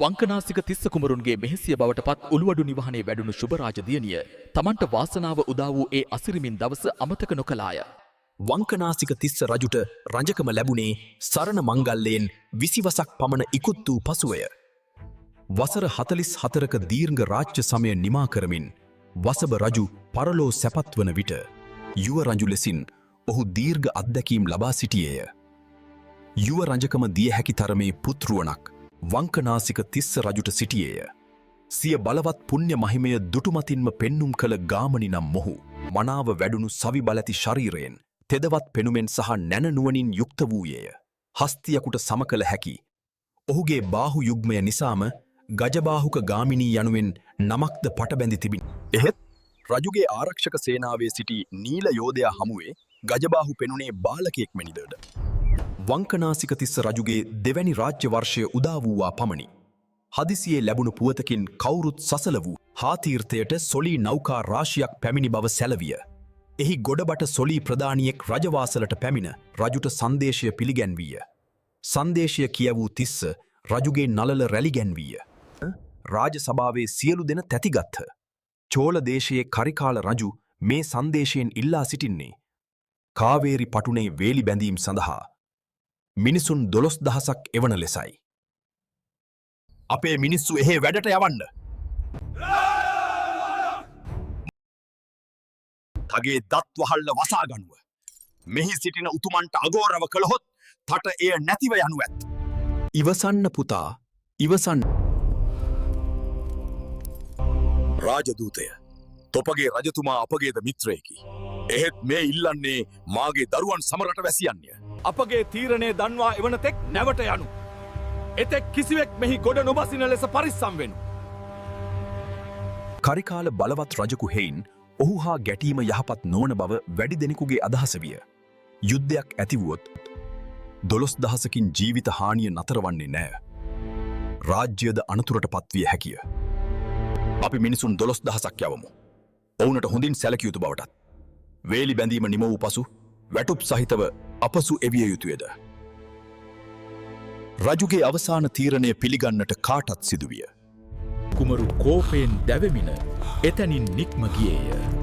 වංකනාසික තිස්ස කුමරුන්ගේ මෙහෙසිය බවට පත් උළුවඩු නිවහනේ වැඩුණු ශුභරාජ දියණිය තමන්ට වාසනාව උදා වූ ඒ අසිරිමින් දවස අමතක නොකළාය. වංකනාසික තිස්ස රජුට රජකම ලැබුණේ සරණ මංගල්‍යයෙන් 20 වසක් පමණ ඉක්ුත් වූ පසුවය. වසර 44ක දීර්ඝ රාජ්‍ය සමය නිමා කරමින් වසභ රජු පරලෝ සැපත් වන විට යුව රජු ලෙසින් ඔහු දීර්ඝ අත්දැකීම් ලබා සිටියේය. යුව රජකම දිය හැකි තරමේ පුත්රුවණක් වංකනාසික තිස්ස රජුට සිටියේය. සිය බලවත් පුණ්‍ය මහිමය දුටුමතින්ම පෙන්눔 කළ ගාමණි නම් මොහු මනාව වැඩුණු සවි බලැති ශරීරයෙන් තෙදවත් පෙනුමෙන් සහ නැන නුවණින් යුක්ත වූයේය. හස්තියකුට සම කළ හැකි ඔහුගේ බාහු යුග්මය නිසාම ගජබාහුක ගාමිණී යනුවෙන් නමක්ද පටබැඳි තිබිනි. එහෙත් රජුගේ ආරක්ෂක සේනාවේ සිටි නීල යෝධයා හමුවේ ගජබාහු පෙනුනේ බාලකයෙක් මෙනිදද. වංකනාසික තිස්ස රජුගේ දෙවැනි රාජ්‍ය වර්ෂය උදා වූවා පමණි. හදිසියේ ලැබුණු පුවතකින් කවුරුත් සසල වූ හාතීර්ථයට සොලී නෞකා රාශියක් පැමිණි බව සැලවිය. එහි ගොඩබට සොලී ප්‍රධානියෙක් රජවාසලට පැමිණ රජුට සංදේශය පිළිගැන්වීය. සංදේශය කියවූ තිස්ස රජුගේ නළල රැලිගැන්වීය. රාජ සභාවේ සියලු දෙන තැතිගත්හ. චෝල දේශයේ කරිකාල රජු මේ සංදේශයෙන් ඉල්ලා සිටින්නේ කාවේරි පටුනේ වේලි බැඳීම් සඳහා මිනිසුන් 12000ක් එවන ලෙසයි. අපේ මිනිස්සු එහෙ වැඩට යවන්න. තගේ දත් වහල්ල වසා ගනුව. මෙහි සිටින උතුමන්ට අගෝරව කළහොත් තට එය නැතිව යනු ඇත්. ඉවසන්න පුතා, ඉවසන්න. රාජදූතය, තොපගේ රජතුමා අපගේද මිත්‍රයෙකි. එහෙත් මේ ඉල්ලන්නේ මාගේ දරුවන් සමරට වැසියන්ය. අපගේ තීරණය දන්වා එවන තෙක් නැවට යනු. එතෙක් කිසිවෙක් මෙහි ගොඩ නොබසින ලෙස පරිස්සම් වෙනු. කරිකාල බලවත් රජකු හෙයින් ඔහු හා ගැටීම යහපත් නොවන බව වැඩි දෙනෙකුගේ අදහස විය. යුද්ධයක් ඇතිවුවොත් 12000කින් ජීවිත හානිය නතර වන්නේ නෑ. රාජ්‍යද අනතුරට පත්විය හැකිය. අපි මිනිසුන් 12000ක් යවමු. ඔවුනට හොඳින් සැලකිය යුතු බවටත්. වේලි බැඳීම නිම වූ පසු වැටුප් සහිතව අපසු එවිය යුතුයද. රජුගේ අවසාන තීරණය පිළිගන්නට කාටත් සිදුවිය. කුමරු කෝපයෙන් දැවෙමින එතැනින් නික්ම ගියේය.